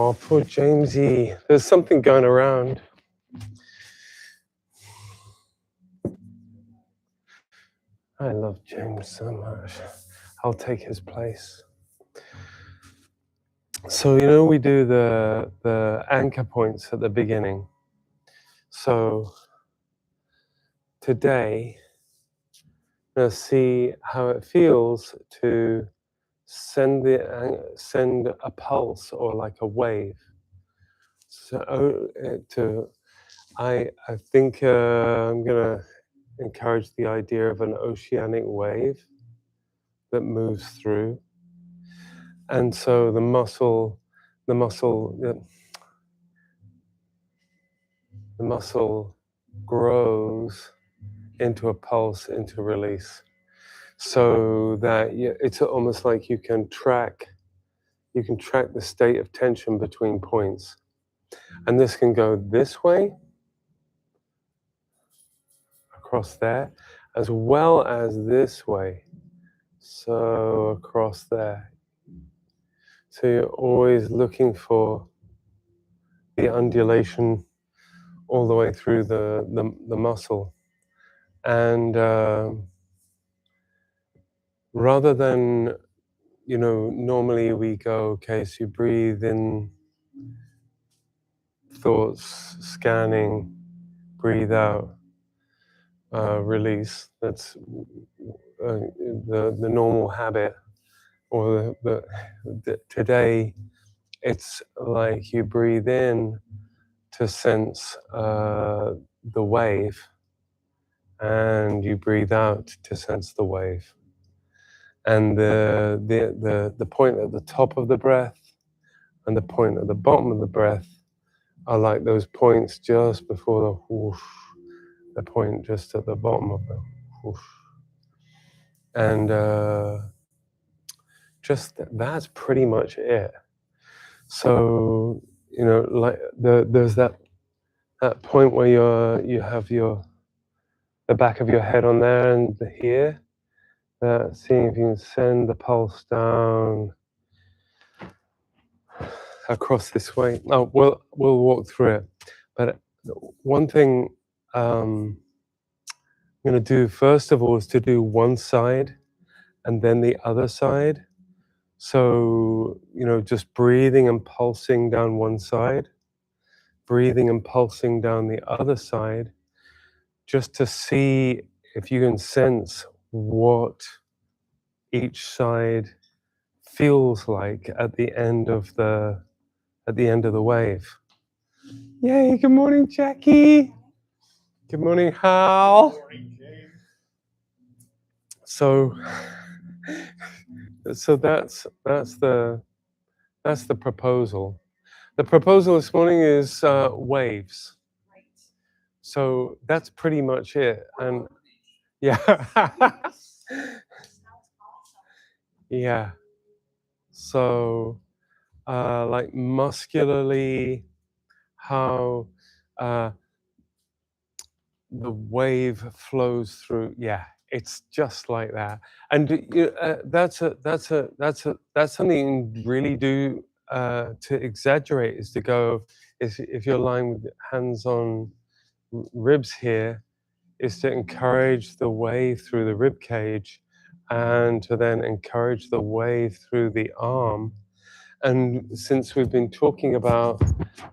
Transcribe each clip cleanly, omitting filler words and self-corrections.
Oh, poor Jamesy. There's something going around. I love James so much. I'll take his place. So, you know, we do the anchor points at the beginning. So today, let's see how it feels to send a pulse or like a wave. So I think I'm gonna encourage the idea of an oceanic wave that moves through, and so the muscle grows into a pulse, into release, so that it's almost like you can track the state of tension between points, and this can go this way across there as well as this way, so across there. So you're always looking for the undulation all the way through the muscle, and rather than, you know, normally we go, okay, so you breathe in thoughts, scanning, breathe out, release. That's the normal habit. Or today, it's like you breathe in to sense the wave, and you breathe out to sense the wave. And the point at the top of the breath and the point at the bottom of the breath are like those points just before the whoosh, the point just at the bottom of the whoosh. And just that's pretty much it. So, you know, like there's that point where you have the back of your head on there and here, seeing if you can send the pulse down across this way. Oh, we'll walk through it. But one thing I'm going to do first of all is to do one side and then the other side. So, you know, just breathing and pulsing down one side, breathing and pulsing down the other side, just to see if you can sense what each side feels like at the end of the wave. Yay, good morning, Jackie. Good morning, Hal. Good morning, James. So that's the proposal. The proposal this morning is waves. Right. So that's pretty much it. And yeah. Yeah. So like muscularly, how the wave flows through. Yeah, it's just like that. And that's something you really do to exaggerate, is to go, if you're lying with hands on ribs here, is to encourage the wave through the rib cage, and to then encourage the wave through the arm. And since we've been talking about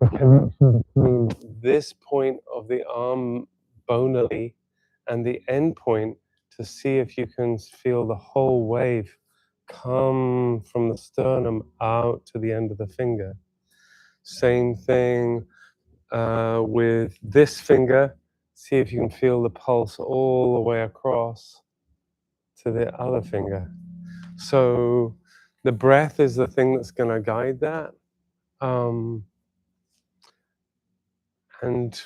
the connection between this point of the arm bonally and the end point, to see if you can feel the whole wave come from the sternum out to the end of the finger. Same thing with this finger. See if you can feel the pulse all the way across to the other finger. So the breath is the thing that's going to guide that. And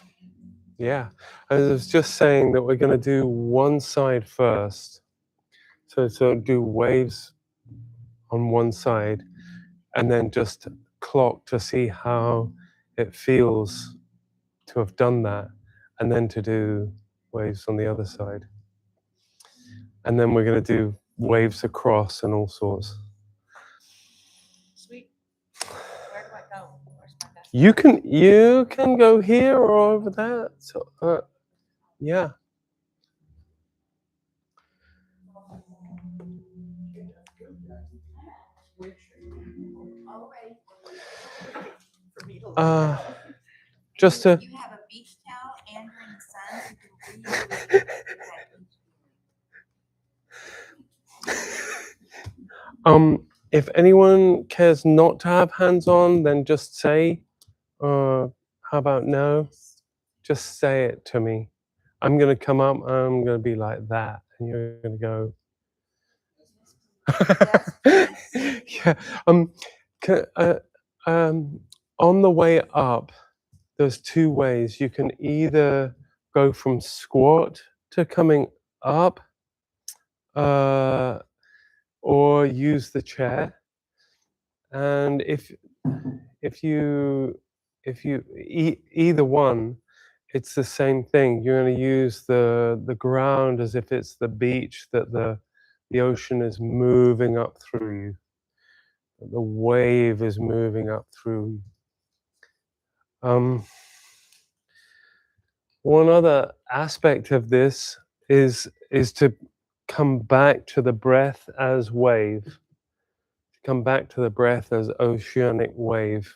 yeah, I was just saying that we're going to do one side first. So do waves on one side, and then just clock to see how it feels to have done that, and then to do waves on the other side. And then we're going to do waves across and all sorts. Sweet. Where do I go? You can go here or over there. So yeah. Just to. You have a beach towel and you're in the sun, so you can really get that beach. If anyone cares not to have hands on, then just say. How about no? Just say it to me. I'm gonna come up. I'm gonna be like that, and you're gonna go. Yeah. ca- uh, on the way up, there's two ways. You can either go from squat to coming up, or use the chair. And if you either one, it's the same thing. You're going to use the ground as if it's the beach that the ocean is moving up through you. The wave is moving up through you. One other aspect of this is to come back to the breath as wave. Come back to the breath as oceanic wave.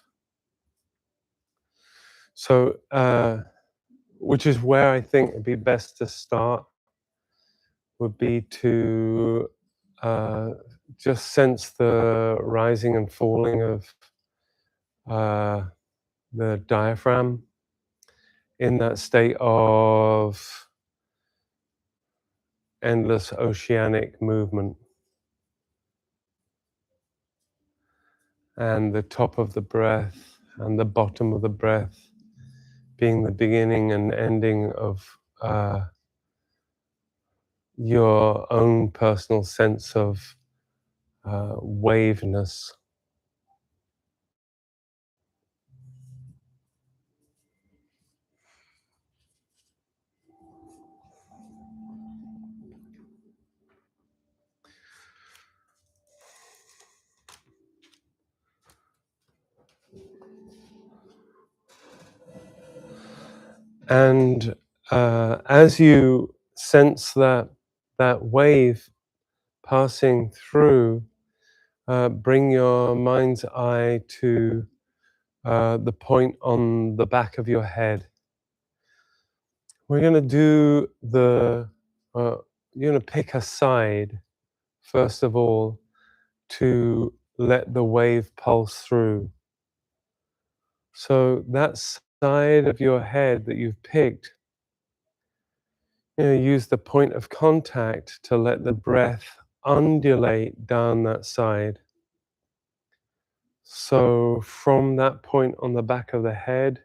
So, which is where I think it'd be best to start, would be to just sense the rising and falling of the diaphragm in that state of endless oceanic movement. And the top of the breath and the bottom of the breath being the beginning and ending of your own personal sense of waveness. And as you sense that wave passing through, bring your mind's eye to the point on the back of your head. We're going to do you're going to pick a side, first of all, to let the wave pulse through. So that side of your head that you've picked, use the point of contact to let the breath undulate down that side. So from that point on the back of the head,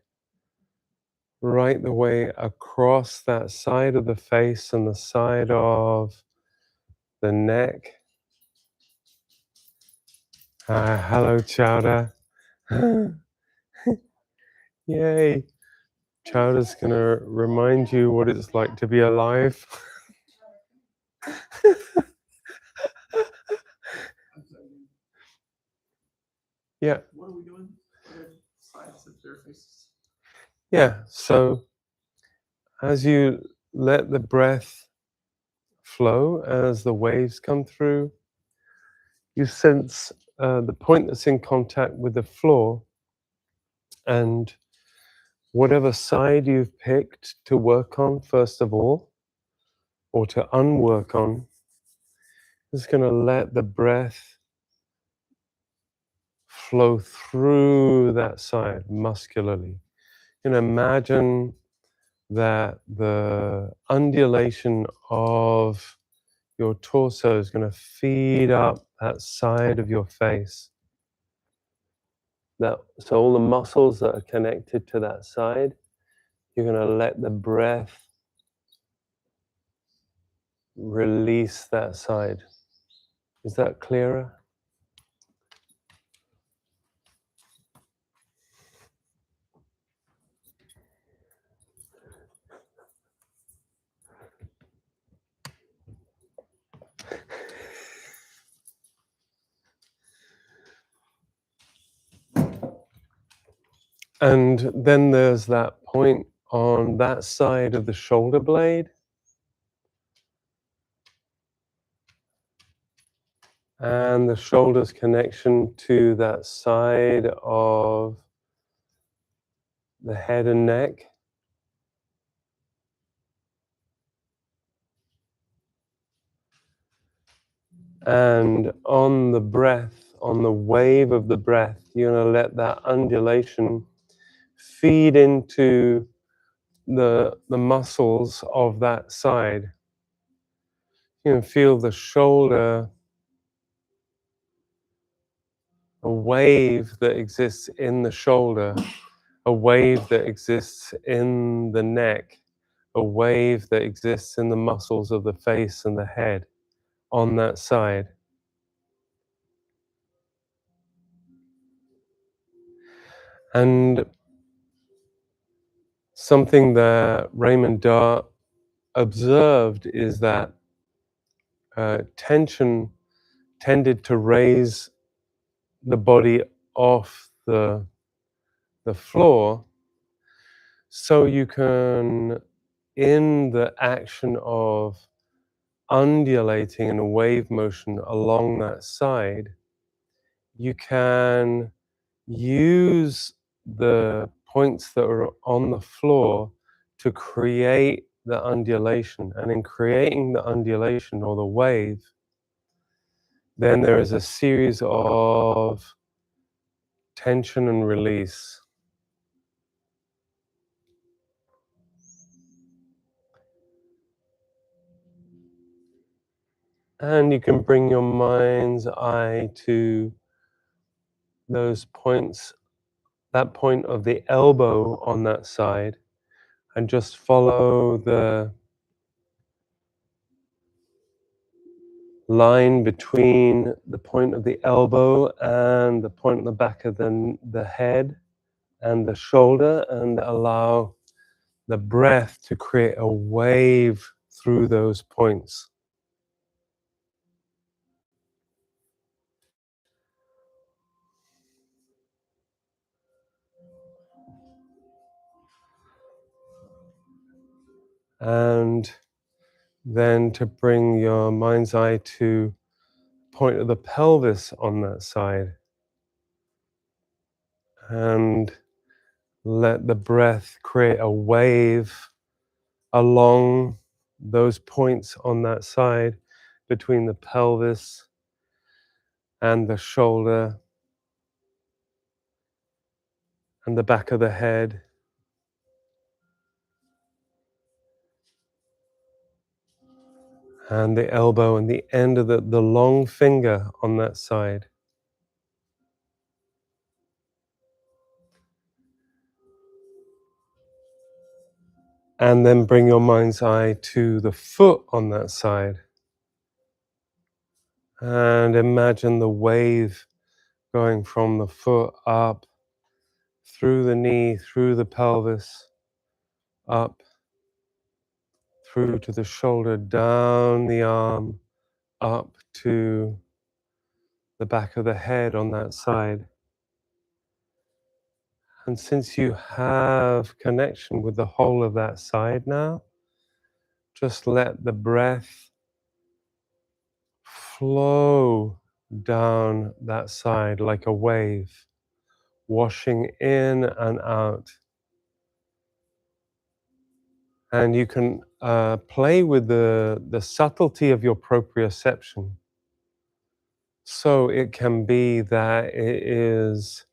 right the way across that side of the face and the side of the neck. Hello, Chowder. Yay. Chowder's going to remind you what it's like to be alive. Yeah. What are we doing? Sides of their faces. Yeah. So as you let the breath flow, as the waves come through, you sense the point that's in contact with the floor, and whatever side you've picked to work on, first of all, or to unwork on, is going to let the breath flow through that side muscularly. Imagine that the undulation of your torso is going to feed up that side of your face. So all the muscles that are connected to that side, you're going to let the breath release that side. Is that clearer? And then there's that point on that side of the shoulder blade. And the shoulder's connection to that side of the head and neck. And on the breath, on the wave of the breath, you're going to let that undulation feed into the muscles of that side. You can feel the shoulder, a wave that exists in the shoulder, a wave that exists in the neck, a wave that exists in the muscles of the face and the head on that side. And something that Raymond Dart observed is that tension tended to raise the body off the floor, so you can, in the action of undulating in a wave motion along that side, you can use the points that are on the floor to create the undulation. And in creating the undulation or the wave, then there is a series of tension and release. And you can bring your mind's eye to those points, that point of the elbow on that side, and just follow the line between the point of the elbow and the point on the back of the head and the shoulder, and allow the breath to create a wave through those points. And then to bring your mind's eye to the point of the pelvis on that side. And let the breath create a wave along those points on that side between the pelvis and the shoulder and the back of the head. And the elbow and the end of the long finger on that side. And then bring your mind's eye to the foot on that side. And imagine the wave going from the foot up, through the knee, through the pelvis, up, through to the shoulder, down the arm, up to the back of the head on that side. And since you have connection with the whole of that side now, just let the breath flow down that side like a wave, washing in and out. And you can play with the subtlety of your proprioception. So it can be that it is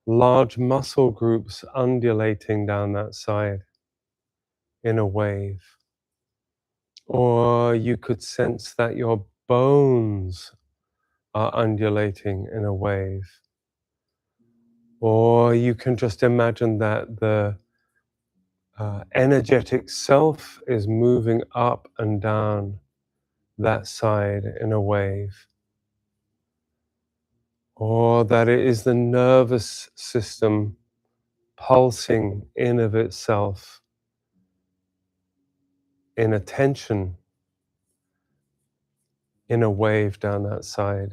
large muscle groups undulating down that side in a wave. Or you could sense that your bones are undulating in a wave. Or you can just imagine that the energetic self is moving up and down that side in a wave. Or that it is the nervous system pulsing in of itself in a tension in a wave down that side.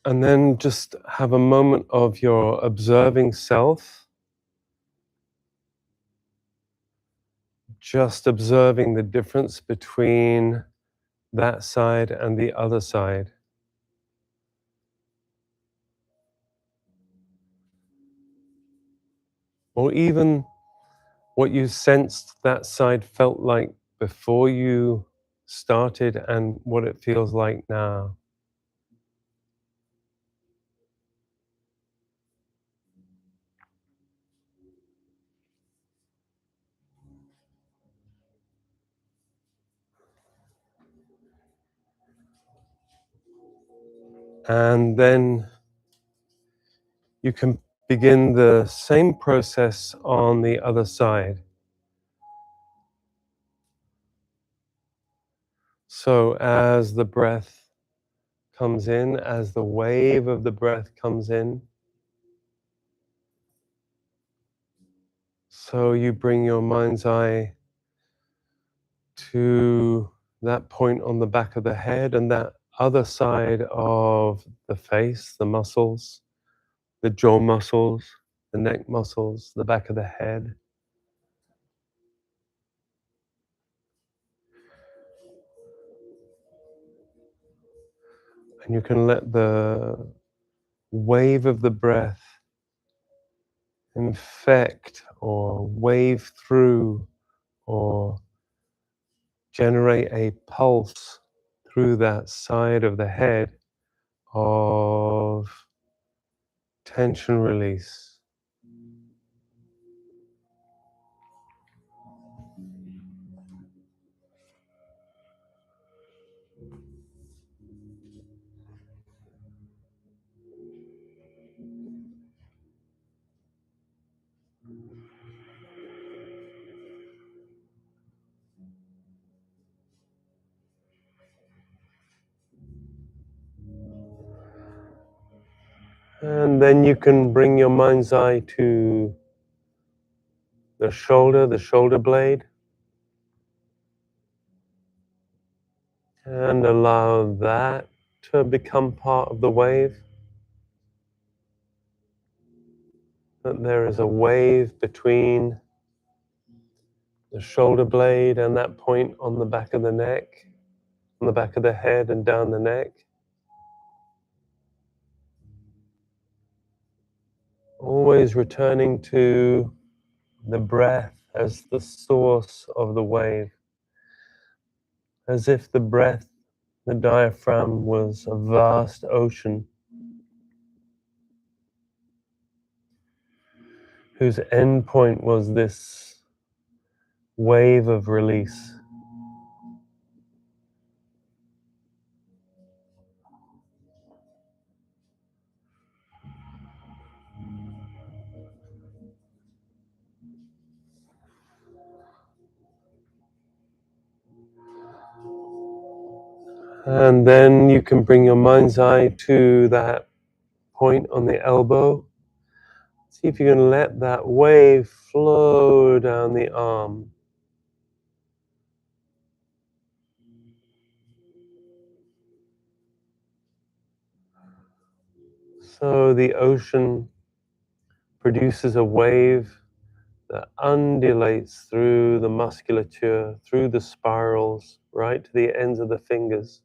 And then just have a moment of your observing self, just observing the difference between that side and the other side. Or even what you sensed that side felt like before you started and what it feels like now. And then you can begin the same process on the other side. So as the breath comes in, as the wave of the breath comes in, so you bring your mind's eye to that point on the back of the head and that other side of the face, the muscles, the jaw muscles, the neck muscles, the back of the head. And you can let the wave of the breath infect or wave through or generate a pulse through that side of the head of tension release. And then you can bring your mind's eye to the shoulder blade, and allow that to become part of the wave. That there is a wave between the shoulder blade and that point on the back of the neck, on the back of the head and down the neck. Always returning to the breath as the source of the wave, as if the breath, the diaphragm, was a vast ocean whose end point was this wave of release. And then you can bring your mind's eye to that point on the elbow. See if you can let that wave flow down the arm. So the ocean produces a wave that undulates through the musculature, through the spirals, right to the ends of the fingers.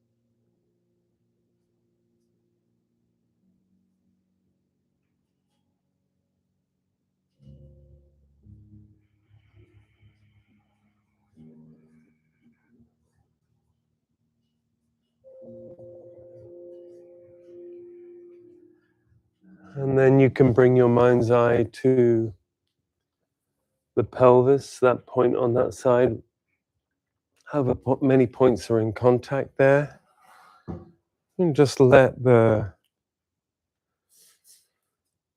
And then you can bring your mind's eye to the pelvis, that point on that side. However many points are in contact there. And just let the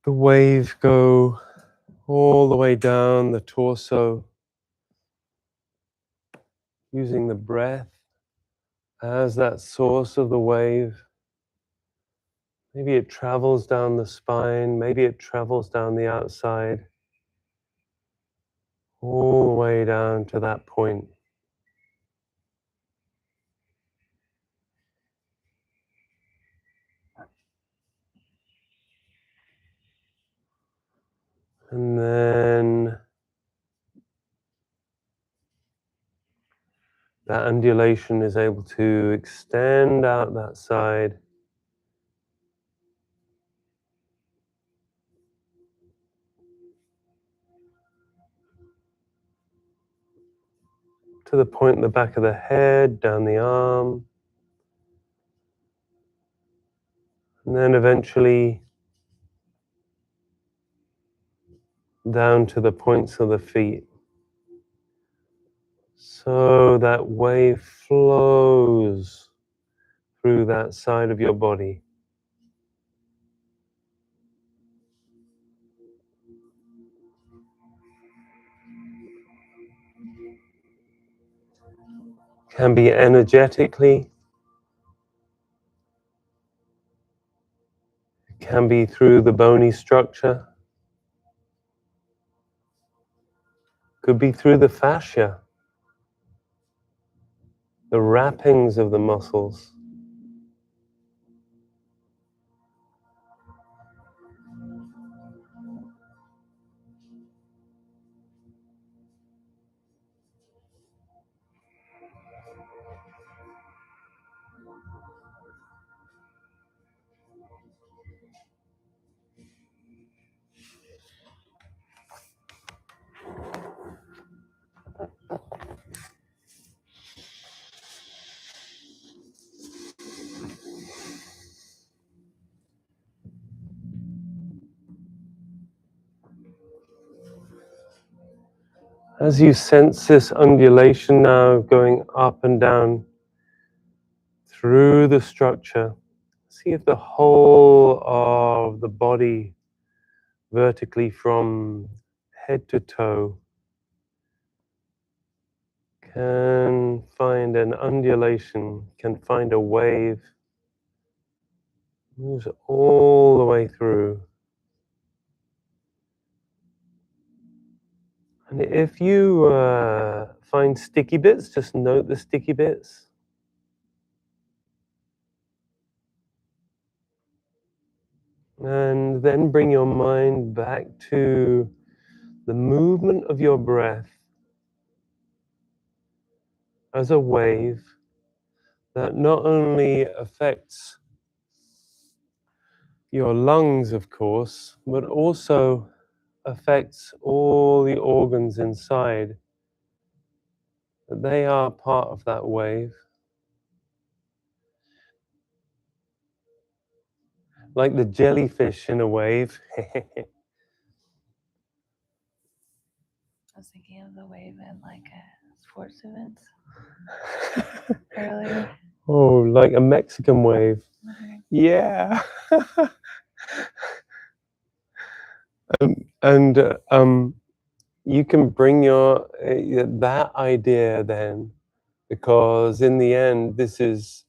wave go all the way down the torso, using the breath as that source of the wave. Maybe it travels down the spine, maybe it travels down the outside, all the way down to that point. And then that undulation is able to extend out that side. To the point in the back of the head, down the arm. And then eventually down to the points of the feet. So that wave flows through that side of your body. Can be energetically, it can be through the bony structure, could be through the fascia, the wrappings of the muscles. As you sense this undulation now going up and down through the structure, see if the whole of the body vertically from head to toe can find an undulation, can find a wave, moves all the way through. And if you find sticky bits, just note the sticky bits. And then bring your mind back to the movement of your breath as a wave that not only affects your lungs, of course, but also affects all the organs inside. They are part of that wave. Like the jellyfish in a wave. I was thinking of the wave in like sports events earlier. Oh, like a Mexican wave. Mm-hmm. Yeah. and you can bring your that idea then, because in the end, this is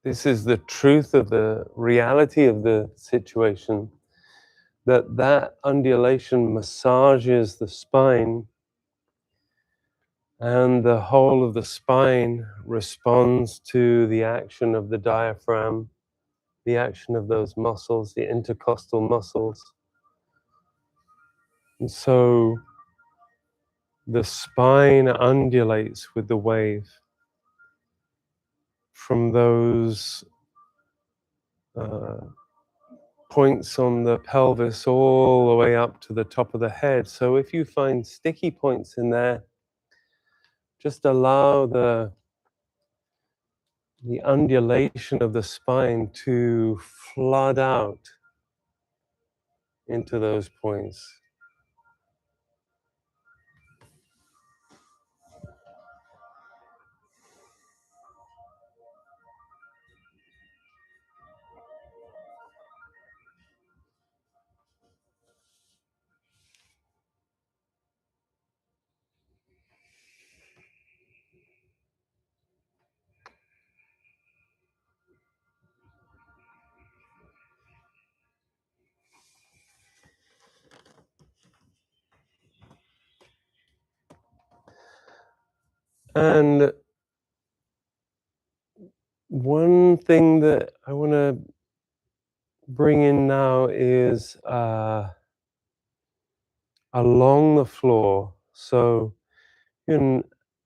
the truth of the reality of the situation. That undulation massages the spine, and the whole of the spine responds to the action of the diaphragm, the action of those muscles, the intercostal muscles. And so the spine undulates with the wave from those points on the pelvis all the way up to the top of the head. So if you find sticky points in there, just allow the undulation of the spine to flood out into those points. And one thing that I want to bring in now is along the floor. So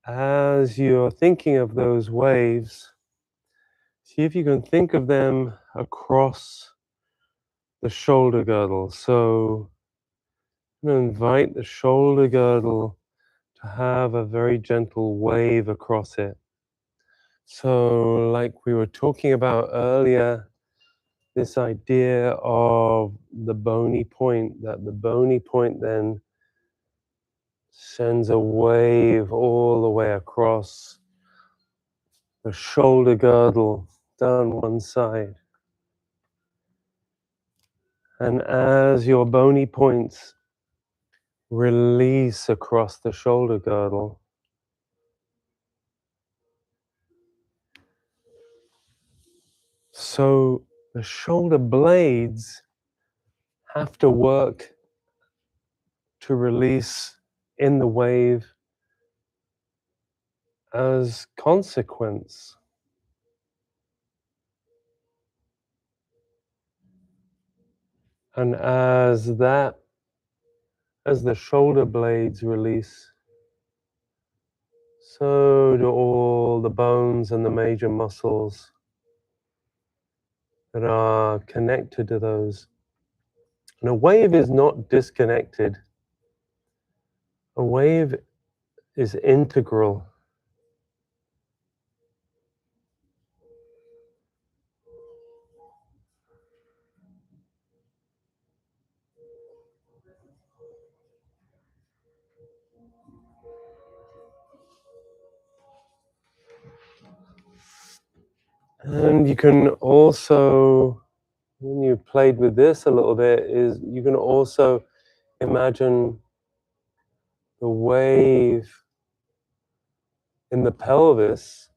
as you're thinking of those waves, see if you can think of them across the shoulder girdle. So invite the shoulder girdle to have a very gentle wave across it. So like we were talking about earlier, this idea of the bony point, that the bony point then sends a wave all the way across the shoulder girdle down one side. And as your bony points release across the shoulder girdle, so the shoulder blades have to work to release in the wave as consequence. And as the shoulder blades release, so do all the bones and the major muscles that are connected to those. And a wave is not disconnected. A wave is integral. And you can also, when you played with this a little bit, is you can also imagine the wave in the pelvis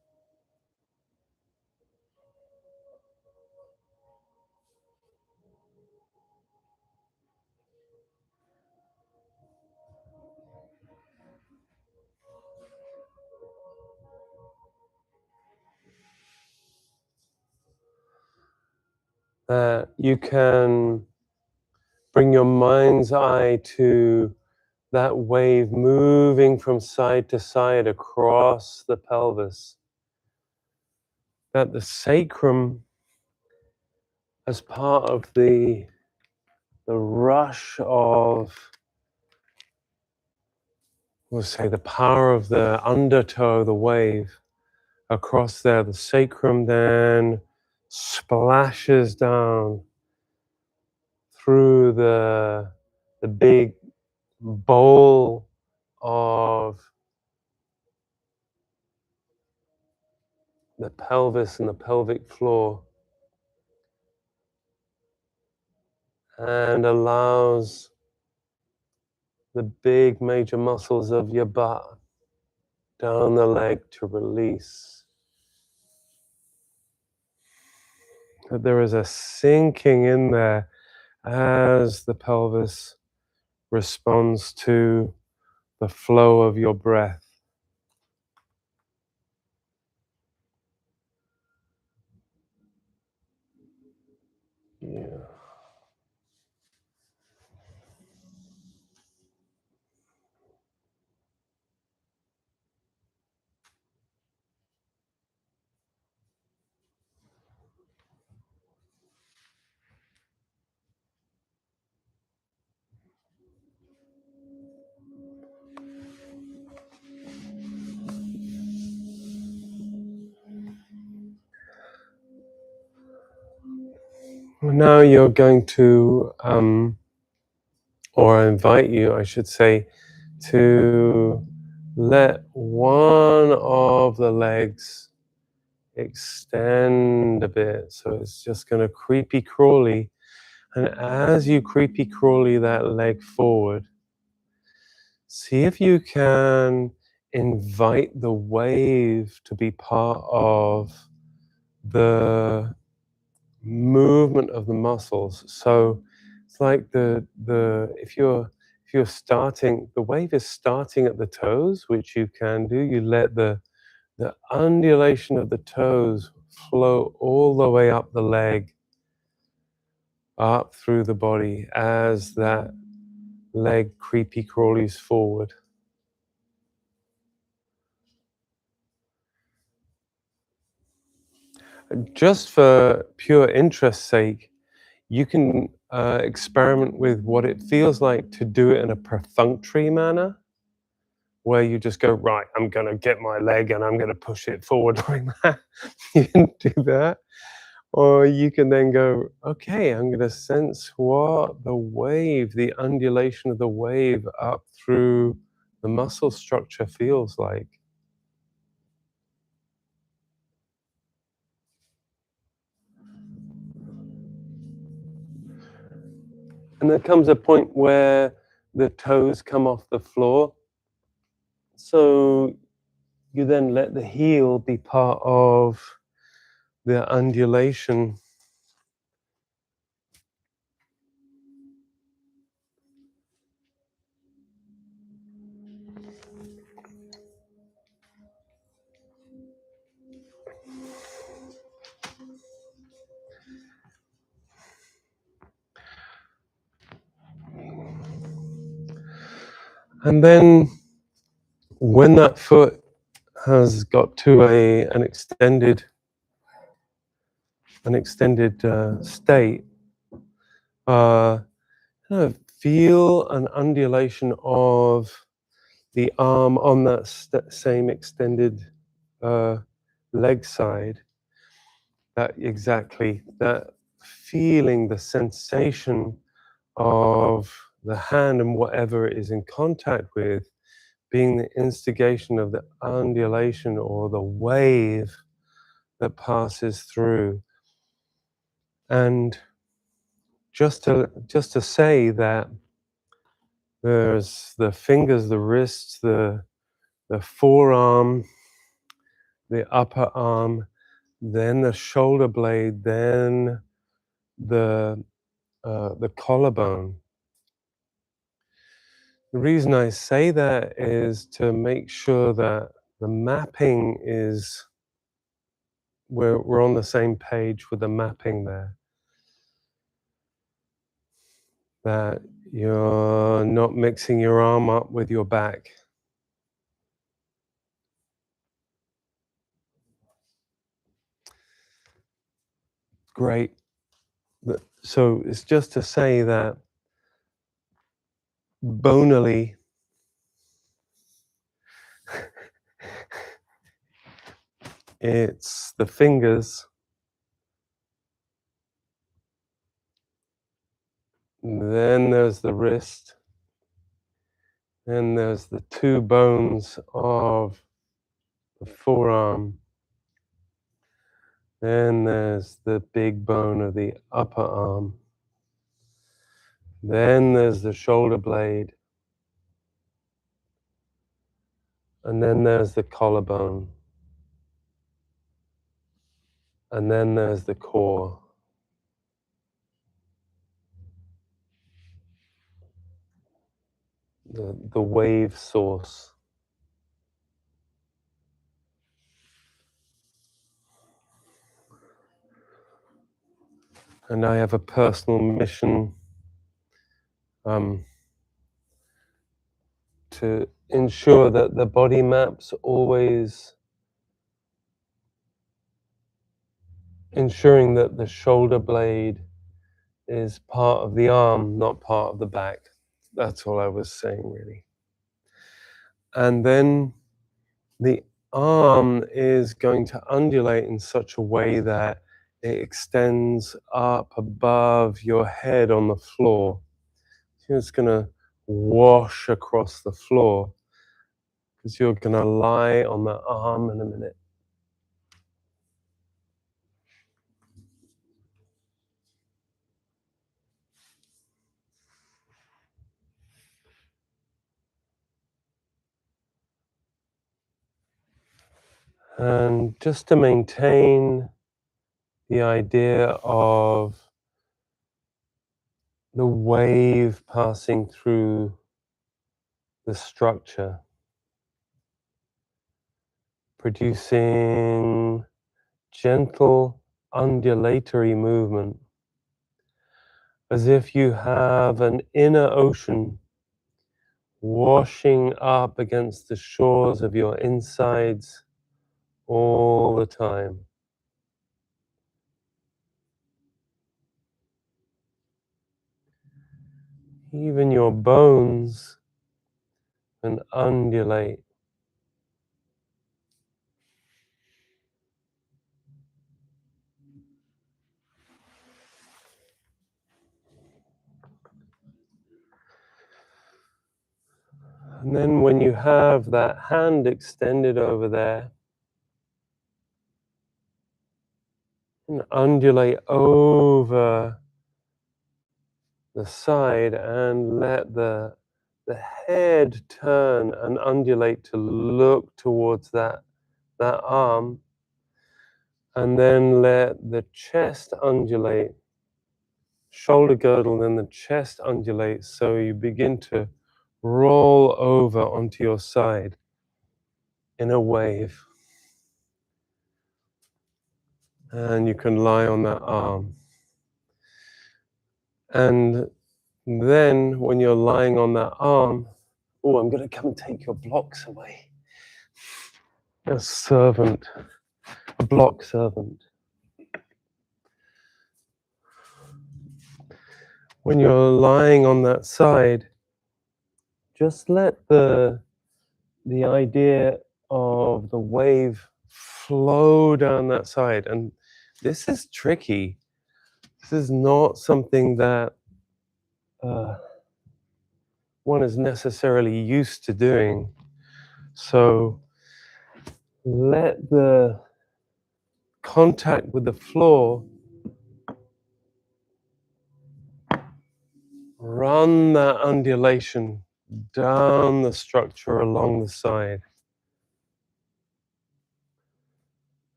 that you can bring your mind's eye to that wave moving from side to side across the pelvis. That the sacrum, as part of the rush of, we'll say, the power of the undertow of the wave across there, the sacrum then splashes down through the big bowl of the pelvis and the pelvic floor, and allows the big major muscles of your butt down the leg to release. That there is a sinking in there as the pelvis responds to the flow of your breath. Yeah. Now you're going to, or I invite you, I should say, to let one of the legs extend a bit. So it's just going to creepy crawly. And as you creepy crawly that leg forward, see if you can invite the wave to be part of the movement of the muscles. So it's like if you're starting, the wave is starting at the toes, which you can do. You let the undulation of the toes flow all the way up the leg, up through the body as that leg creepy crawlies forward. Just for pure interest's sake, you can experiment with what it feels like to do it in a perfunctory manner, where you just go, right, I'm going to get my leg and I'm going to push it forward like that. You can do that. Or you can then go, okay, I'm going to sense what the wave, the undulation of the wave up through the muscle structure feels like. And there comes a point where the toes come off the floor. So you then let the heel be part of the undulation. And then when that foot has got to an extended state, feel an undulation of the arm on that same extended leg side. That feeling, the sensation of the hand and whatever it is in contact with being the instigation of the undulation or the wave that passes through. And just to say that there's the fingers, the wrists, the forearm, the upper arm, then the shoulder blade, then the collarbone. The reason I say that is to make sure that the mapping is, we're on the same page with the mapping there. That you're not mixing your arm up with your back. Great. So it's just to say that bonally, it's the fingers, then there's the wrist, then there's the two bones of the forearm, then there's the big bone of the upper arm, then there's the shoulder blade, and then there's the collarbone, and then there's the core. The wave source. And I have a personal mission to ensure that the body maps always ensuring that the shoulder blade is part of the arm, not part of the back. That's all I was saying, really. And then the arm is going to undulate in such a way that it extends up above your head on the floor. So it's going to wash across the floor because you're going to lie on the arm in a minute. And just to maintain the idea of the wave passing through the structure, producing gentle undulatory movement. as if you have an inner ocean washing up against the shores of your insides all the time. Even your bones can undulate. And then when you have that hand extended over there, and undulate over the side and let the head turn and undulate to look towards that arm, and then let the chest undulate, shoulder girdle, then the chest undulates, so you begin to roll over onto your side in a wave. And you can lie on that arm. And then when you're lying on that arm, oh, I'm going to come and take your blocks away. A servant, a block servant. When you're lying on that side, just let the idea of the wave flow down that side. And this is tricky. This is not something that one is necessarily used to doing. So let the contact with the floor run that undulation down the structure along the side.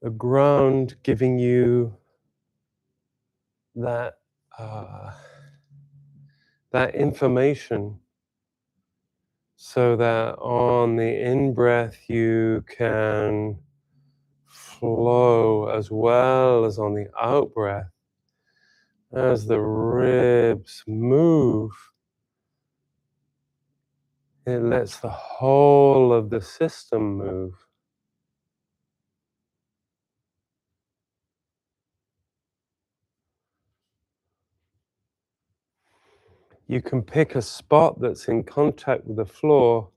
The ground giving you that information, so that on the in-breath you can flow, as well as on the out-breath. As the ribs move, it lets the whole of the system move. You can pick a spot that's in contact with the floor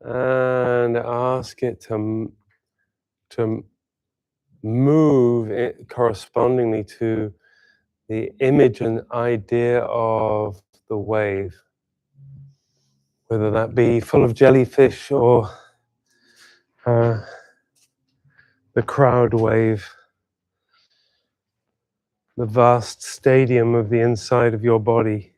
and ask it to move it correspondingly to the image and idea of the wave, whether that be full of jellyfish or the crowd wave, the vast stadium of the inside of your body.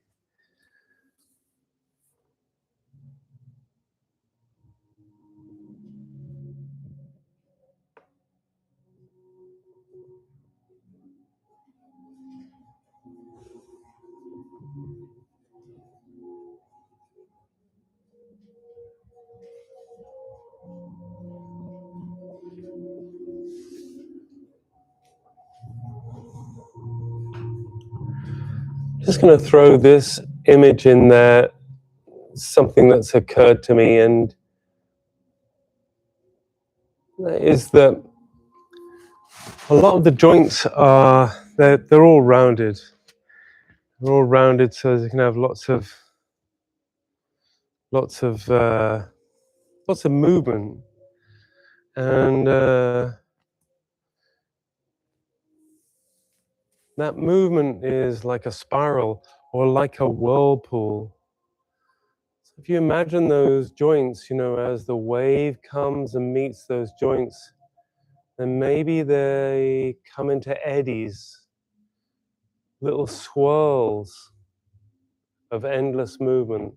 Just going to throw this image in there, something that's occurred to me, and that is that a lot of the joints are, they're all rounded. They're all rounded so you can have lots of movement. And that movement is like a spiral or like a whirlpool. So if you imagine those joints, as the wave comes and meets those joints, then maybe they come into eddies, little swirls of endless movement.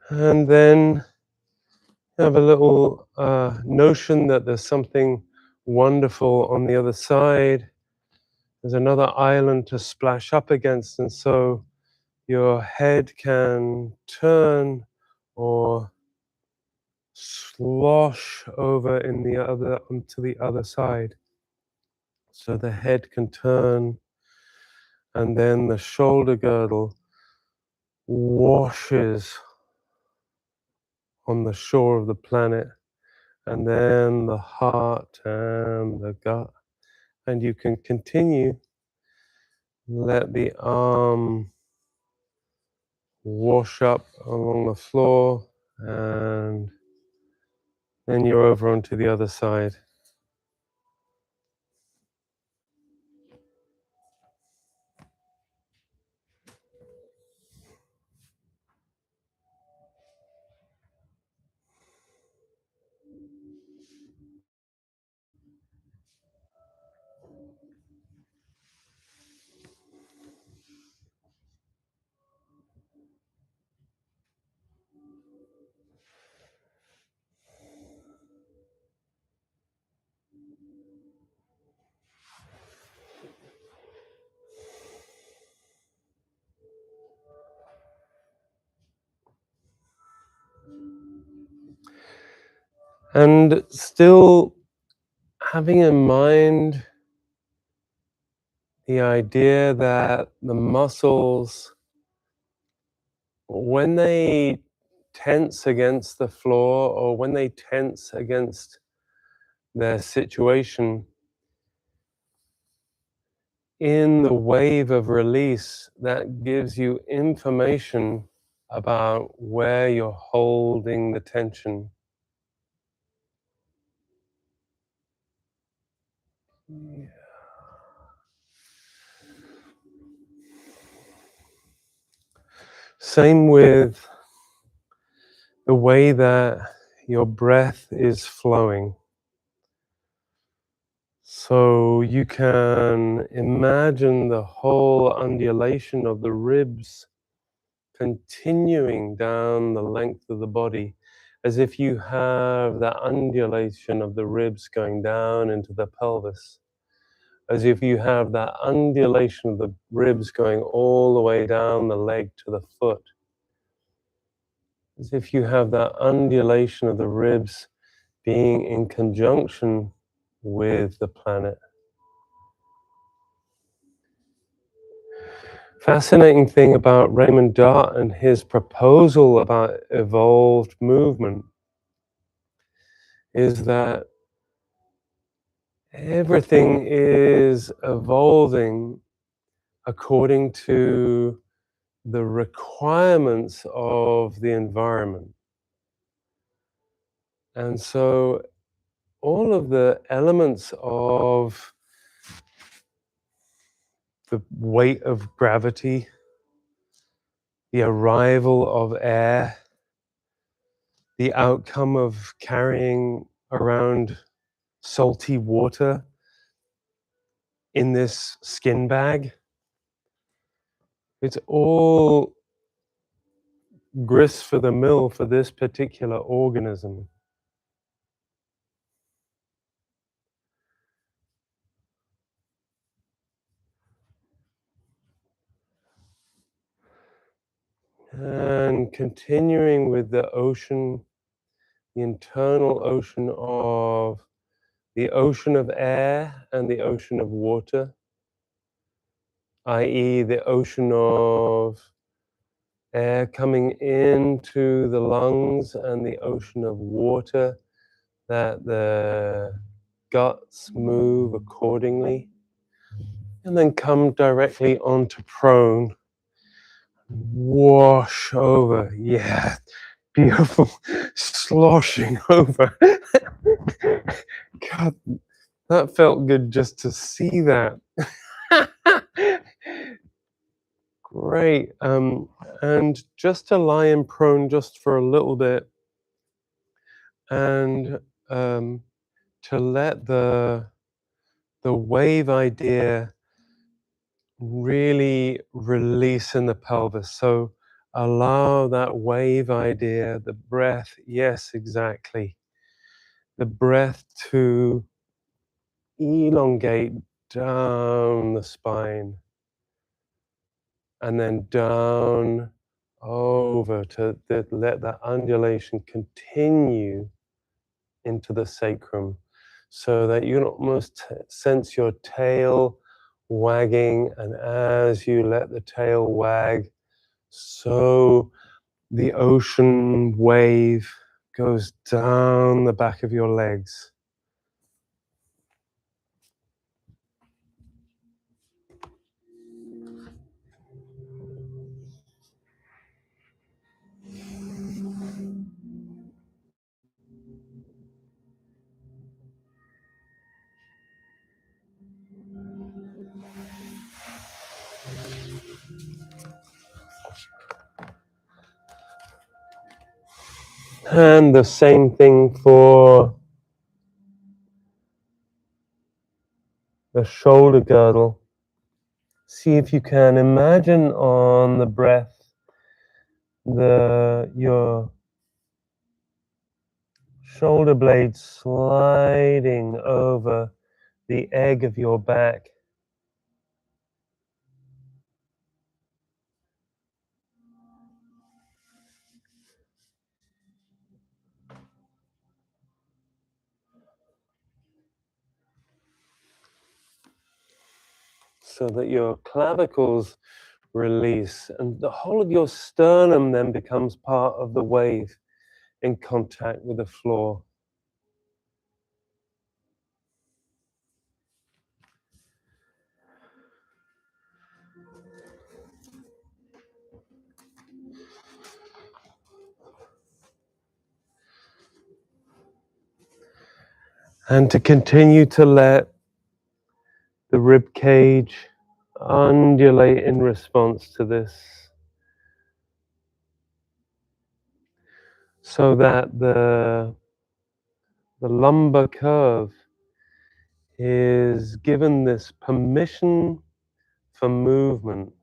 And then have a little notion that there's something wonderful on the other side. There's another island to splash up against, and so your head can turn or slosh over in the other onto the other side. So the head can turn, and then the shoulder girdle washes on the shore of the planet, and then the heart and the gut. And you can continue. Let the arm wash up along the floor, and then you're over onto the other side. And still having in mind the idea that the muscles, when they tense against the floor or when they tense against their situation, in the wave of release, that gives you information about where you're holding the tension. Yeah. Same with the way that your breath is flowing. So you can imagine the whole undulation of the ribs continuing down the length of the body, as if you have that undulation of the ribs going down into the pelvis, as if you have that undulation of the ribs going all the way down the leg to the foot, as if you have that undulation of the ribs being in conjunction with the planet. Fascinating thing about Raymond Dart and his proposal about evolved movement is that everything is evolving according to the requirements of the environment. And so all of the elements of the weight of gravity, the arrival of air, the outcome of carrying around salty water in this skin bag, it's all grist for the mill for this particular organism. And continuing with the ocean, the internal ocean of the ocean of air and the ocean of water, i.e. the ocean of air coming into the lungs and the ocean of water, that the guts move accordingly, and then come directly onto prone. Wash over, yeah, beautiful, sloshing over. God, that felt good just to see that. Great. And just to lie in prone just for a little bit, and to let the wave idea really release in the pelvis. So allow that wave idea, the breath, yes, exactly. The breath to elongate down the spine and then down over to let that undulation continue into the sacrum, so that you can almost sense your tail wagging, and as you let the tail wag, so the ocean wave goes down the back of your legs. And the same thing for the shoulder girdle. See if you can imagine on the breath your shoulder blades sliding over the egg of your back. So that your clavicles release and the whole of your sternum then becomes part of the wave in contact with the floor. And to continue to let the rib cage undulate in response to this, so that the lumbar curve is given this permission for movement.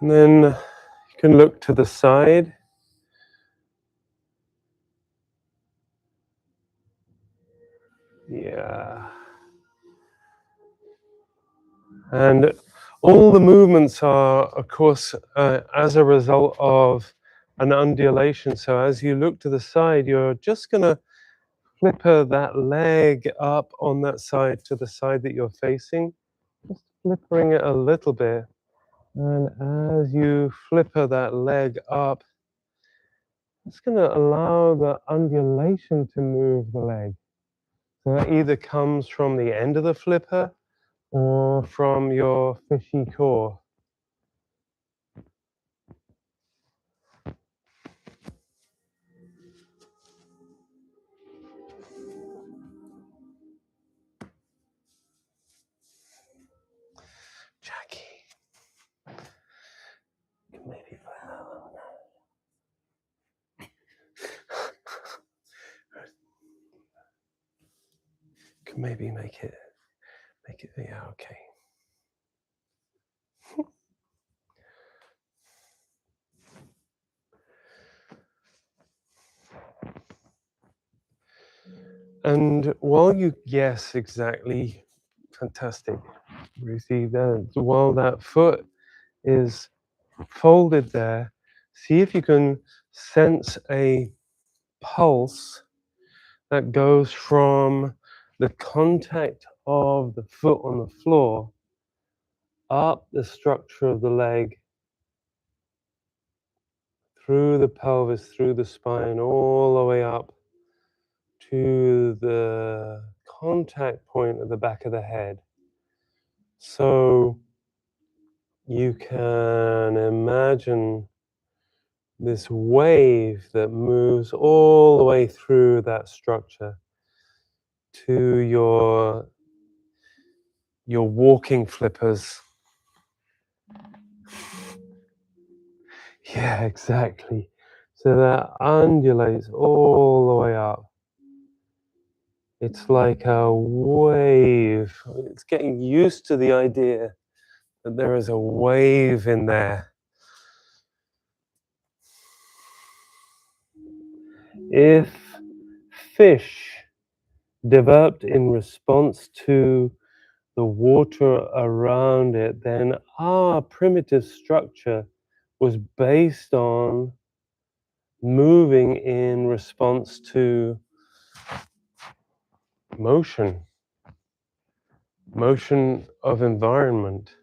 And then you can look to the side. Yeah. And all the movements are, of course, as a result of an undulation. So as you look to the side, you're just going to flipper that leg up on that side to the side that you're facing, just flippering it a little bit. And as you flipper that leg up, it's going to allow the undulation to move the leg. So that either comes from the end of the flipper or from your fishy core. Jackie, maybe can maybe make it, yeah, okay. And while you, yes, exactly, fantastic, Ruthie, while that foot is folded there, see if you can sense a pulse that goes from the contact of the foot on the floor up the structure of the leg, through the pelvis, through the spine, all the way up to the contact point at the back of the head. So you can imagine this wave that moves all the way through that structure, to your walking flippers. Yeah, exactly. So that undulates all the way up. It's like a wave. It's getting used to the idea that there is a wave in there. If fish developed in response to the water around it, then our primitive structure was based on moving in response to motion of environment.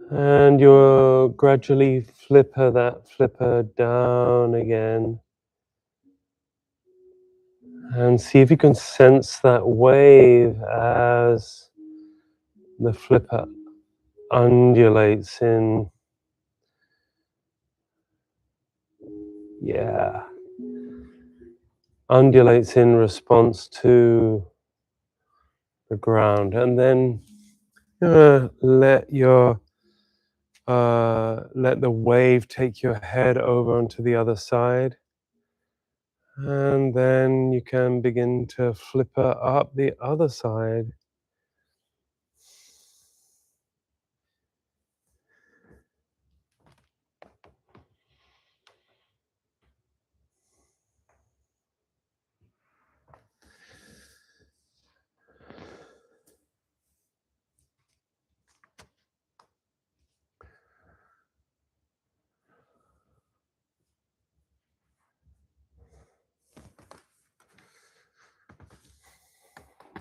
And you'll gradually flipper that flipper down again. And see if you can sense that wave as the flipper undulates in. Yeah. Undulates in response to the ground. And then let the wave take your head over onto the other side. And then you can begin to flipper up the other side.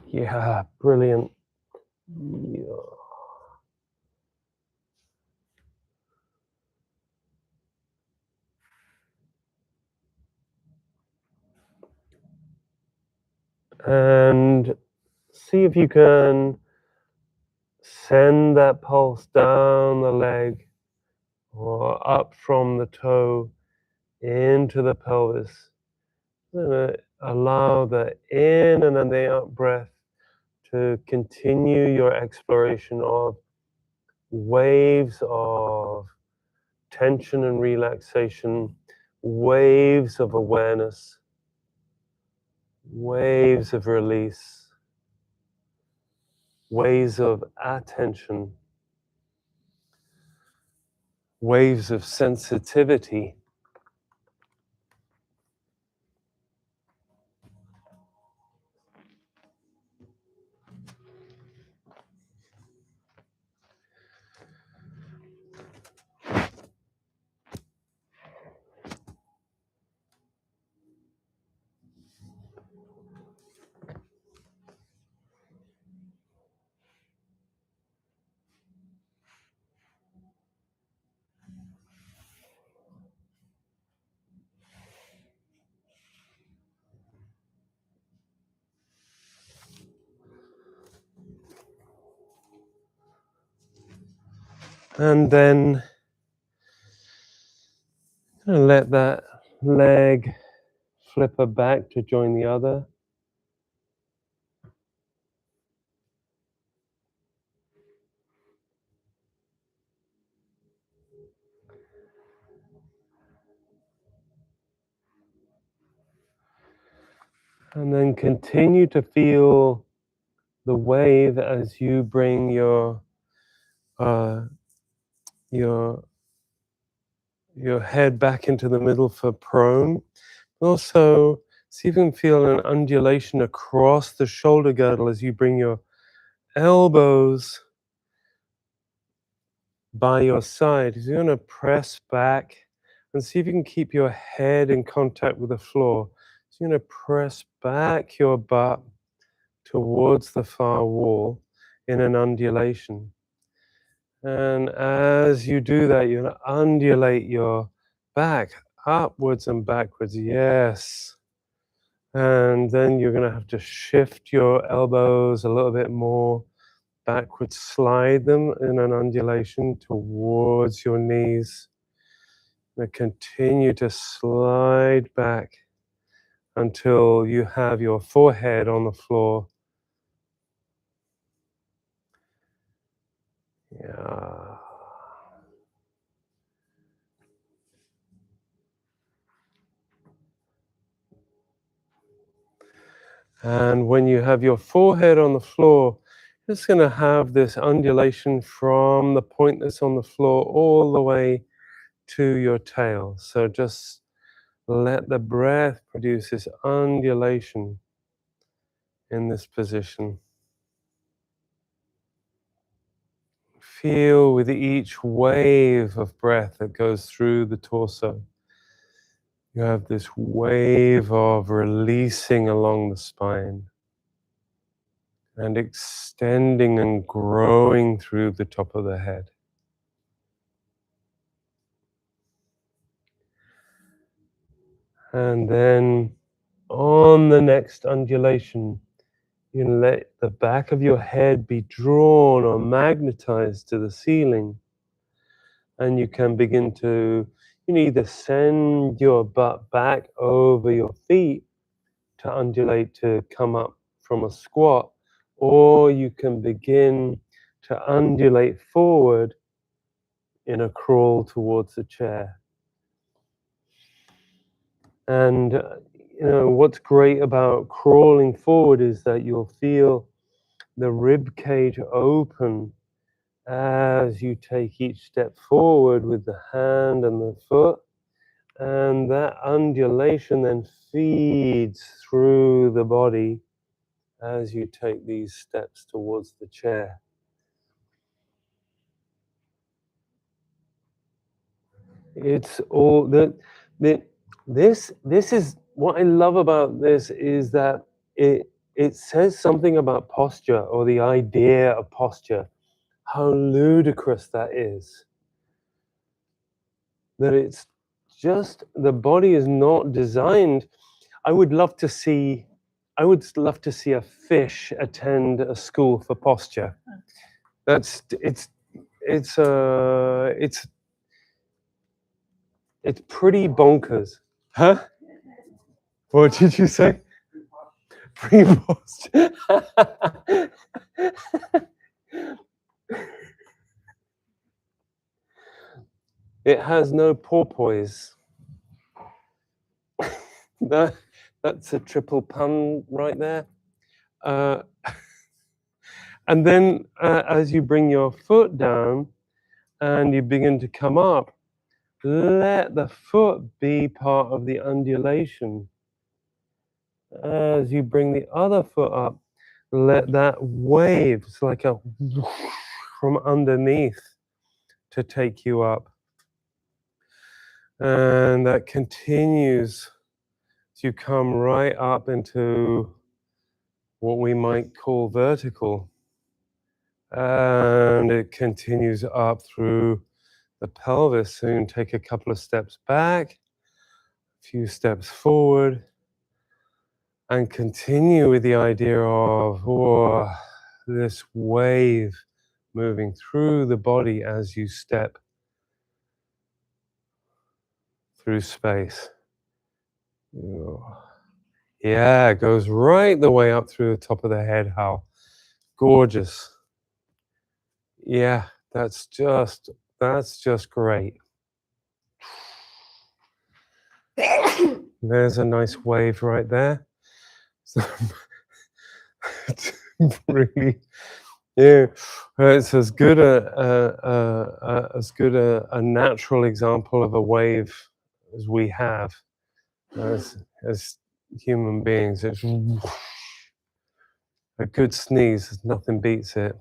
Yeah, brilliant. Yeah. And see if you can send that pulse down the leg or up from the toe into the pelvis. Allow the in and the out breath to continue your exploration of waves of tension and relaxation, waves of awareness, waves of release, waves of attention, waves of sensitivity. And then let that leg flipper back to join the other. And then continue to feel the wave as you bring your head back into the middle for prone. Also, see if you can feel an undulation across the shoulder girdle as you bring your elbows by your side. So you're going to press back and see if you can keep your head in contact with the floor. So you're going to press back your butt towards the far wall in an undulation. And as you do that, you're going to undulate your back upwards and backwards. Yes. And then you're going to have to shift your elbows a little bit more backwards, slide them in an undulation towards your knees. And continue to slide back until you have your forehead on the floor. Yeah. And when you have your forehead on the floor, you're just going to have this undulation from the point that's on the floor all the way to your tail. So just let the breath produce this undulation in this position. Feel with each wave of breath that goes through the torso. You have this wave of releasing along the spine and extending and growing through the top of the head. And then on the next undulation, you can let the back of your head be drawn or magnetized to the ceiling. And you can begin to, you can either send your butt back over your feet to undulate to come up from a squat, or you can begin to undulate forward in a crawl towards the chair. And you know what's great about crawling forward is that you'll feel the rib cage open as you take each step forward with the hand and the foot, and that undulation then feeds through the body as you take these steps towards the chair. It's all that this is what I love about this is that it says something about posture, or the idea of posture, how ludicrous that is. That it's just, the body is not designed. I would love to see a fish attend a school for posture. It's pretty bonkers. Huh? What did you say? Pre-posture. It has no porpoise. That's a triple pun right there. And then as you bring your foot down and you begin to come up, let the foot be part of the undulation. As you bring the other foot up, let that wave, it's like a from underneath to take you up. And that continues to come right up into what we might call vertical. And it continues up through the pelvis. So you can take a couple of steps back, a few steps forward, and continue with the idea of this wave moving through the body as you step through space. Yeah, it goes right the way up through the top of the head. How gorgeous. Yeah, that's just great. There's a nice wave right there. So, it's really, yeah, it's as good a natural example of a wave as we have as human beings. It's a good sneeze, nothing beats it.